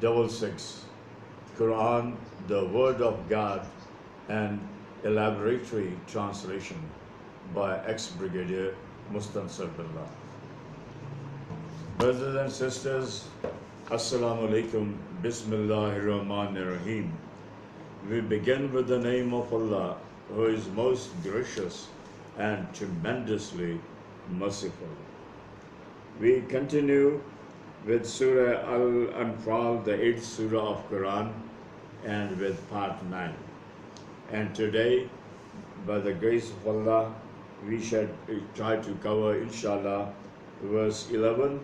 666. Quran, the Word of God, and elaboratory translation by ex-Brigadier Mustansar Billah. Brothers and sisters, Assalamu alaikum, Bismillahir Rahmanir Rahim. We begin with the name of Allah, who is most gracious and tremendously merciful. We continue with Surah Al-Anfal, the 8th Surah of Quran, and with part 9. And today, by the grace of Allah, we shall try to cover, inshallah, verse 11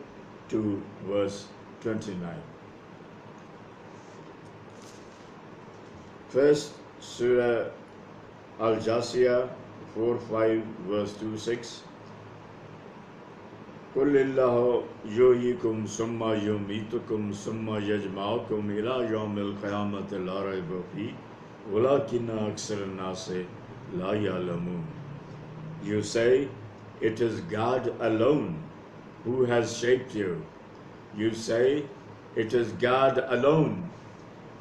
to verse 29. First, Surah Al-Jasiyah 4:5, verse 2-6. قُلِ اللَّهُ يُحْيِيكُمْ ثُمَّ يُمِيتُكُمْ ثُمَّ يَجْمَعُكُمْ إِلَى يَوْمِ الْقِيَامَةِ لَا رَيْبَ فِيهِ وَلَكِنَّ أَكْثَرَ النَّاسِ لَا يَعْلَمُونَ. You say, it is God alone who has shaped you. You say, it is God alone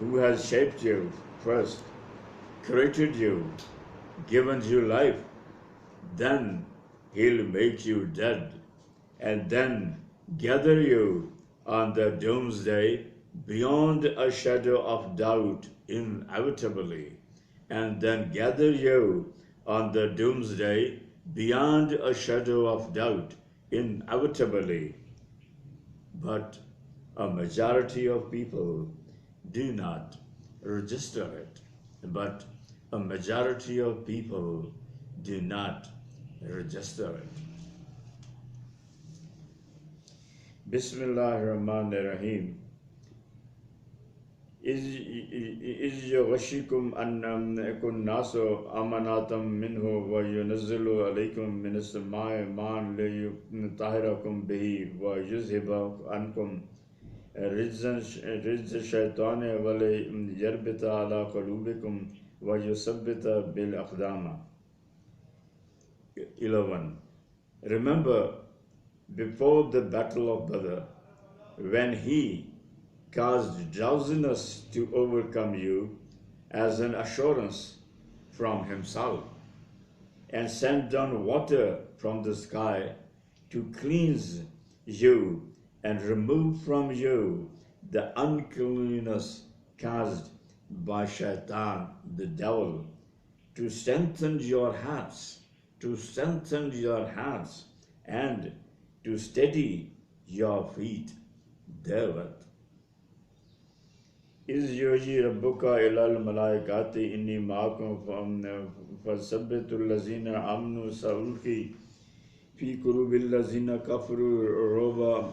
who has shaped you first, created you, given you life, then He'll make you dead, and then gather you on the doomsday beyond a shadow of doubt inevitably, and then gather you on the doomsday beyond a shadow of doubt inevitably. But a majority of people do not register it. But a majority of people do not register it. Bismillahir Rahmanir Rahim. إِذْ يُغَشِّكُمْ أَنَّ يَكُنْ النَّاسُ أَمَانَةً مِّنْهُ وَيُنَزِّلُ عَلَيْكُم مِّنَ السَّمَاءِ مَاءً لِيُطَهِّرَكُم بِهِ وَيُذْهِبَ عَنكُم رِجْزَ الشَّيْطَانِ وَلِيَرْبِطَ عَلَى قُلُوبِكُمْ وَيُثَبِّتَ بِالْأَقْدَامِ. 11. Remember before the battle of Badr, when He caused drowsiness to overcome you as an assurance from Himself, and sent down water from the sky to cleanse you and remove from you the uncleanness caused by Shaitan, the devil, to strengthen your hands, and to steady your feet therewith. إِذْ يُوحِي رَبُّكَ إِلَى الْمَلَائِكَةِ إِنِّي مَعَكُمْ فَثَبِّتُوا الَّذِينَ آمَنُوا سَأُلْقِي فِي قُلُوبِ الَّذِينَ كَفَرُوا الرُّعْبَ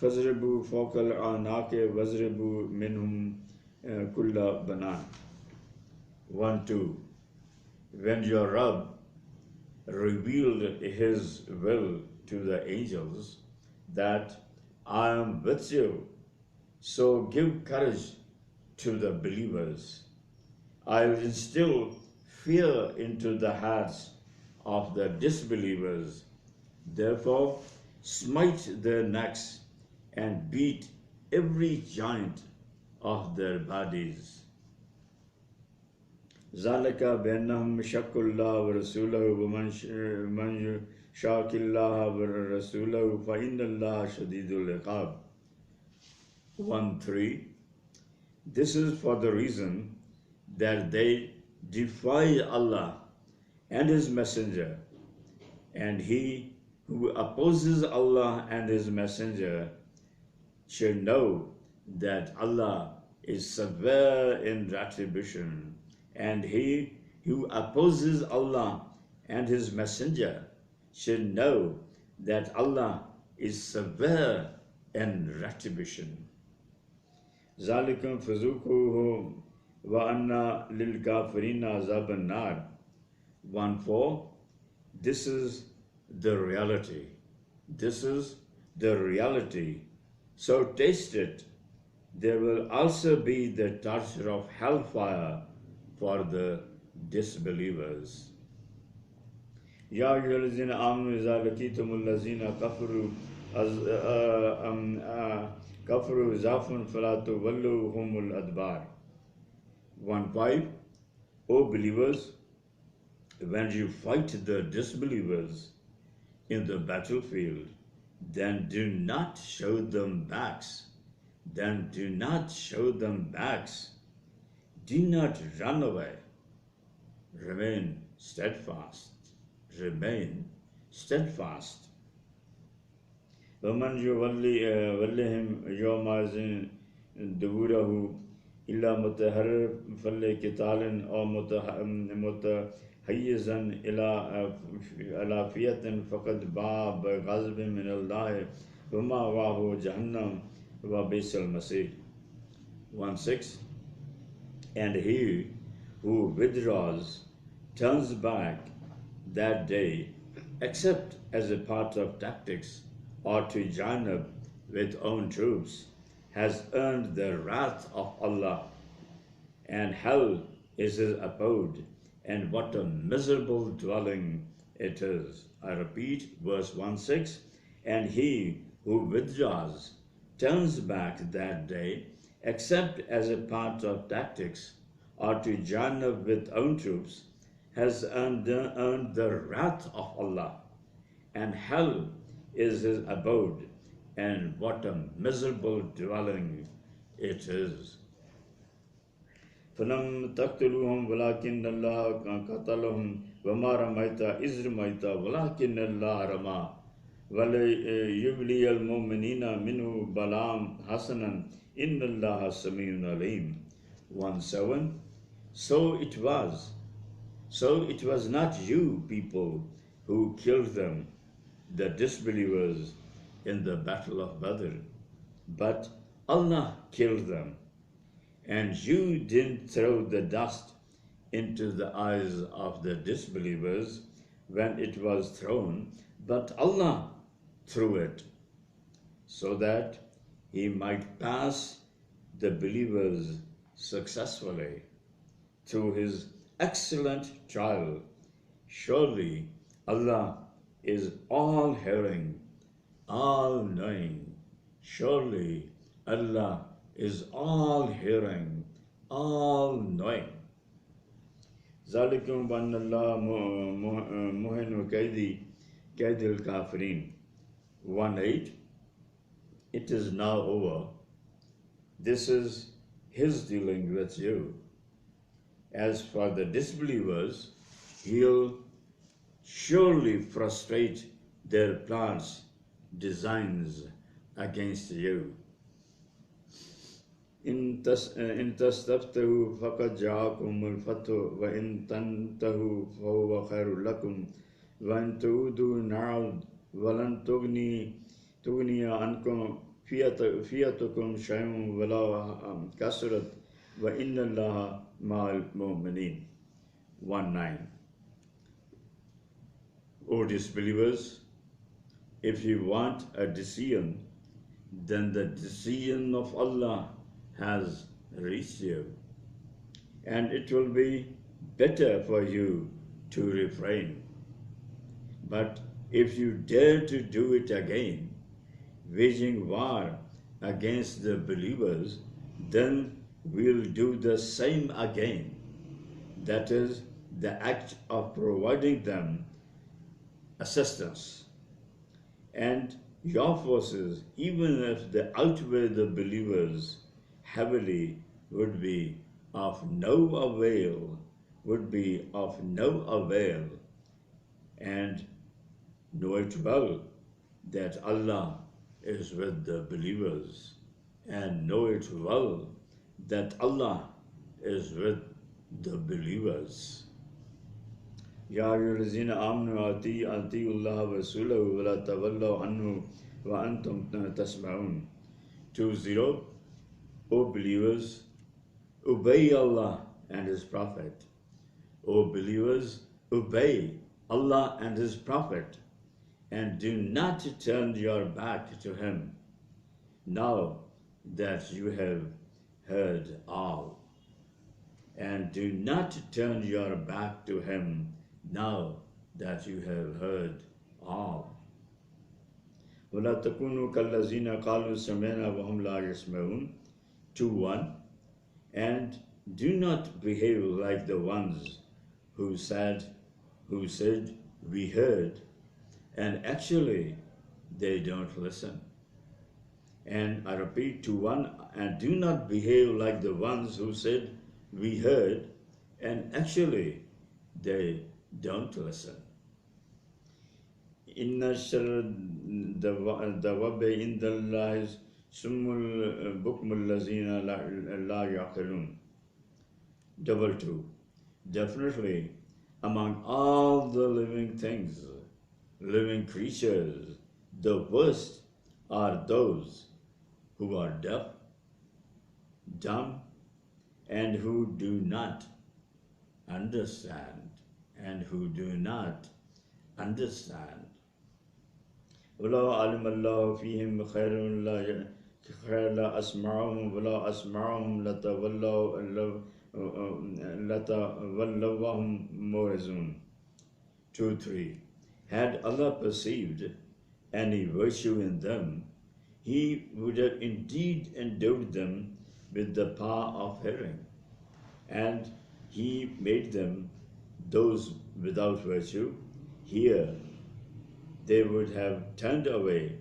فَاضْرِبُوا فَوْقَ الْأَعْنَاقِ وَاضْرِبُوا مِنْهُمْ كُلَّ بَنَانٍ. 1-2. When your Rabb revealed His will to the angels, that I am with you, so give courage to the believers. I will instill fear into the hearts of the disbelievers. Therefore, smite their necks and beat every joint of their bodies. ذَلِكَ بِأَنَّهُمْ شَقُّوا اللَّهَ وَرَسُولَهُ وَمَنْ يُشَاقِ اللَّهَ وَرَسُولَهُ فَإِنَّ اللَّهَ شَدِيدُ الْعِقَابِ. 1-3. This is for the reason that they defy Allah and His Messenger, and he who opposes Allah and His Messenger shall know that Allah is severe in retribution, and he who opposes Allah and His Messenger shall know that Allah is severe in retribution. ذَلِكُمْ فَذُوقُوهُ وَأَنَّ لِلْكَافِرِينَ عَذَابَ النَّارِ. 1-4. This is the reality. This is the reality. So taste it. There will also be the torture of hellfire for the disbelievers. يا أيها الذين آمنوا إذا لقيتم الذين كفروا Kafaru zafun falatu wallu humul adbar. 1:5. O believers, when you fight the disbelievers in the battlefield, then do not show them backs. Then do not show them backs. Do not run away. Remain steadfast. Remain steadfast. ومن يولهم يومئذ دبره إلا متحرفا لقتال أو متحيزا إلى فئة فقد باء بغضب من الله ومأواه جهنم وبئس المصير. 1:6. And he who withdraws, turns back that day, except as a part of tactics or to join up with own troops, has earned the wrath of Allah, and hell is his abode, and what a miserable dwelling it is. I repeat, verse 1:6. And he who withdraws, turns back that day, except as a part of tactics or to join up with own troops, has earned the wrath of Allah, and hell is his abode, and what a miserable dwelling it is. فَلَمْ تَقْتُلُوهُمْ وَلَكِنَّ اللَّهَ قَتَلَهُمْ وَمَا رَمَيْتَ إِذْ رَمَيْتَ وَلَكِنَّ اللَّهَ رَمَى وَلِيُبْلِيَ الْمُؤْمِنِينَ مِنْهُ بَلَاءً حَسَنًا إِنَّ اللَّهَ سَمِيعٌ عَلِيمٌ. 1:7. So it was not you people who killed them, the disbelievers, in the battle of Badr, but Allah killed them. And you didn't throw the dust into the eyes of the disbelievers when it was thrown, but Allah threw it, so that He might pass the believers successfully through His excellent trial. Surely Allah is all hearing, all knowing. Surely Allah is all hearing, all knowing. ذَلِكُمْ بَأَنَّ اللَّهَ مُهِنُ كَيْدِ الْكَافِرِينَ. 1:8. It is now over. This is His dealing with you. As for the disbelievers, He'll surely frustrate their plans, designs against you. إن تستفتحوا فقد جاءكم الفتح وإن تنتهوا فهو خير لكم وإن تعودوا نعود ولن تغني عنكم فئتكم شيئا ولو كثرت وإن الله مع المؤمنين. 1:9. O disbelievers, if you want a decision, then the decision of Allah has reached you, and it will be better for you to refrain. But if you dare to do it again, waging war against the believers, then we'll do the same again. That is, the act of providing them assistance. And your forces, even if they outweigh the believers heavily, would be of no avail, and know it well that Allah is with the believers, and know it well that Allah is with the believers. يا أيها الذين آمنوا أطيعوا الله ورسوله ولا تولوا عنه وأنتم تسمعون. 2:0. O believers, obey Allah and His Prophet. O believers, obey Allah and His Prophet, and do not turn your back to Him, now that you have heard all. And do not turn your back to Him, now that you have heard all. وَلَا تَكُونُوا كَالَّذِينَ قَالُوا سَمِعْنَا وَهُمْ لَا يَسْمَعُونَ. 2:1. And do not behave like the ones who said, we heard, and actually they don't listen. And I repeat, 2:1, and do not behave like the ones who said, we heard, and actually they don't listen. Inna shar dawabi indallahi sumul bukmul lazina la yaqilun. 2:2. Definitely, among all the living things, living creatures, the worst are those who are deaf, dumb, and who do not understand. وَلَوْ عَلِمَ اللَّهُ فِيهِمْ خَيْرًا لَأَسْمَعَهُمْ وَلَوْ أَسْمَعَهُمْ لَتَوَلَّوْا مُعْرِضُونَ. 2:3. Had Allah perceived any virtue in them, He would have indeed endowed them with the power of hearing, and He made them those without virtue. Here they would have turned away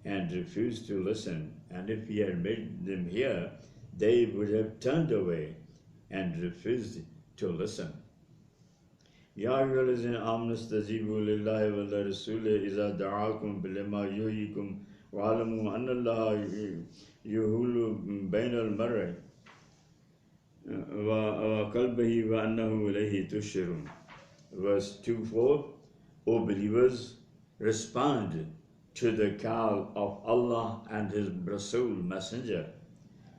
and refused to listen, and if He had made them hear, they would have turned away and refused to listen. يا أيها الذين آمنوا استجيبوا لله ولرسوله إذا دعاكم لما يحييكم واعلموا أن الله يحول بين المرء وقلبه وأنه إليه تحشرون. Verse 2:4. O believers, respond to the call of Allah and His Rasul Messenger.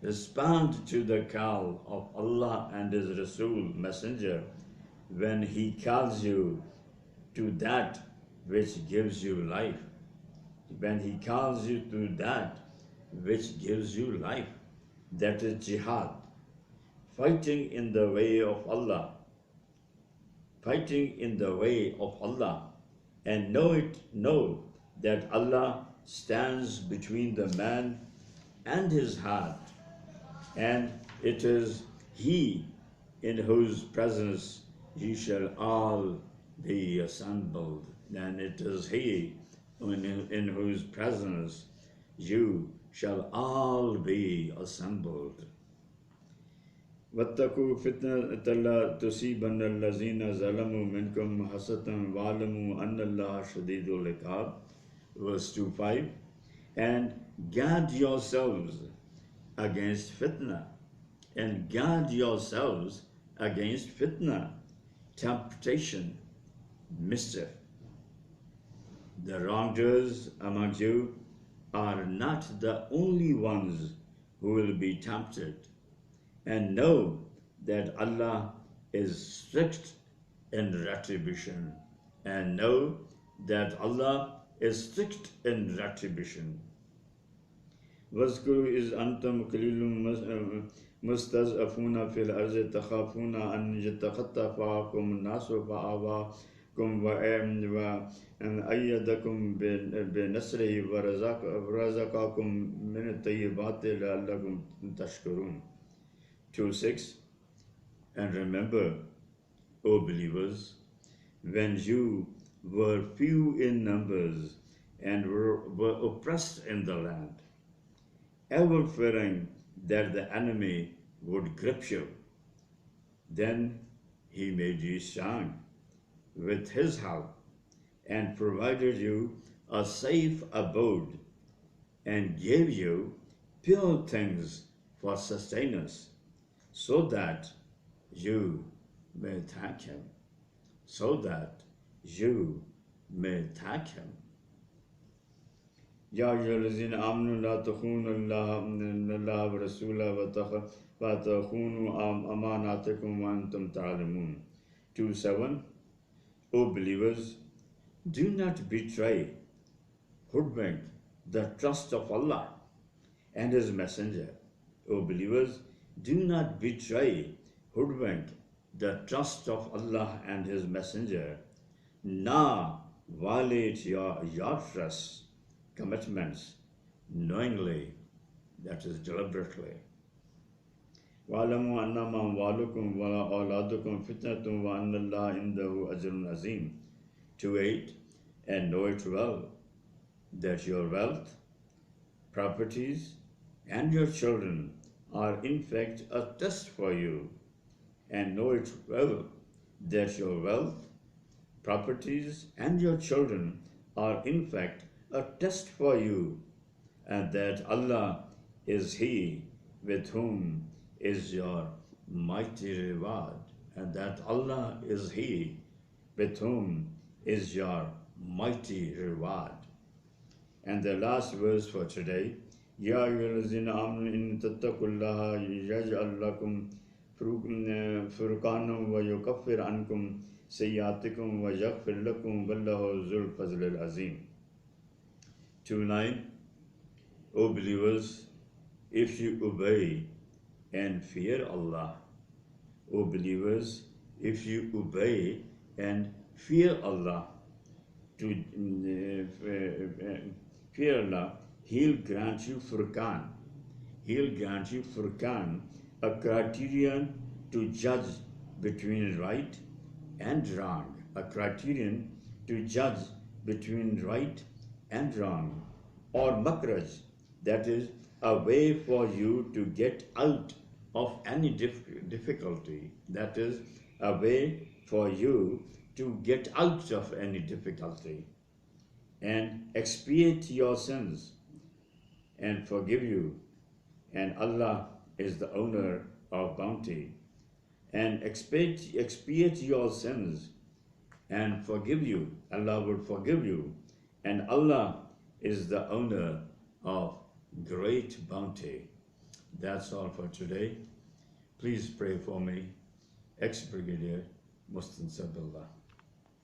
Respond to the call of Allah and His Rasul Messenger when He calls you to that which gives you life. When He calls you to that which gives you life, that is jihad, fighting in the way of Allah. Fighting in the way of Allah, and know that Allah stands between the man and his heart, and it is He in whose presence ye shall all be assembled, and it is He in whose presence you shall all be assembled. وَاتَّقُوا فِتْنَةً لَا تُصِيبَنَّ الَّذِينَ ظَلَمُوا مِنْكُمْ خَاصَّةً وَاعْلَمُوا أَنَّ اللَّهَ شَدِيدُ الْعِقَابِ. Verse 2:5. And guard yourselves against fitna, temptation, mischief. The wrongdoers among you are not the only ones who will be tempted. And know that Allah is strict in retribution. وَاذْكُرُوا إِذْ أَنْتُمْ قَلِيلٌ مُسْتَضْعَفُونَ فِي الْأَرْضِ تَخَافُونَ أَنْ يَتَخَطَّفَكُمُ النَّاسُ فَآوَاكُمْ وَأَيَّدَكُمْ بِنَصْرِهِ وَرَزَقَكُمْ مِنَ الطَّيِّبَاتِ لَعَلَّكُمْ تَشْكُرُونَ. 2:6. And remember, O believers, when you were few in numbers and were oppressed in the land, ever fearing that the enemy would grip you, then He made you strong with His help and provided you a safe abode and gave you pure things for sustenance, so that you may thank Him. يا أيها الذين آمنوا لا تخونوا الله ورسوله وتخونوا أماناتكم وأنتم تعلمون. 2:7. O believers, do not betray, hoodwink the trust of Allah and His Messenger. O believers, do not betray, hoodwink the trust of Allah and His Messenger, nor violate your trust commitments knowingly, that is deliberately. وَاعْلَمُوا أَنَّمَا أَمْوَالُكُمْ وَأَوْلَادُكُمْ فِتْنَةٌ وَأَنَّ اللَّهَ عِنْدَهُ أَجْرٌ عَظِيمٌ. 2:8. And know it well that your wealth, properties, and your children are in fact a test for you. And know it well that your wealth, properties, and your children are in fact a test for you, and that Allah is He with whom is your mighty reward, and that Allah is He with whom is your mighty reward. And the last verse for today, Ya ayyuhallazina amanu in tattaqullaha yaj'al lakum furqanan wa yukaffir ankum sayyi'atikum wa yaghfir lakum wallahu zul fazlil azim. 2:9. O believers, if you obey and fear Allah, O believers, if you obey and fear Allah, fear Allah, He'll grant you furqan. He'll grant you furqan, a criterion to judge between right and wrong. A criterion to judge between right and wrong. Or makraj, that is a way for you to get out of any difficulty. That is a way for you to get out of any difficulty and expiate your sins and forgive you. And Allah is the owner of bounty. And expiate your sins and forgive you. Allah will forgive you. And Allah is the owner of great bounty. That's all for today. Please pray for me, ex-Brigadier Mustansab Allah.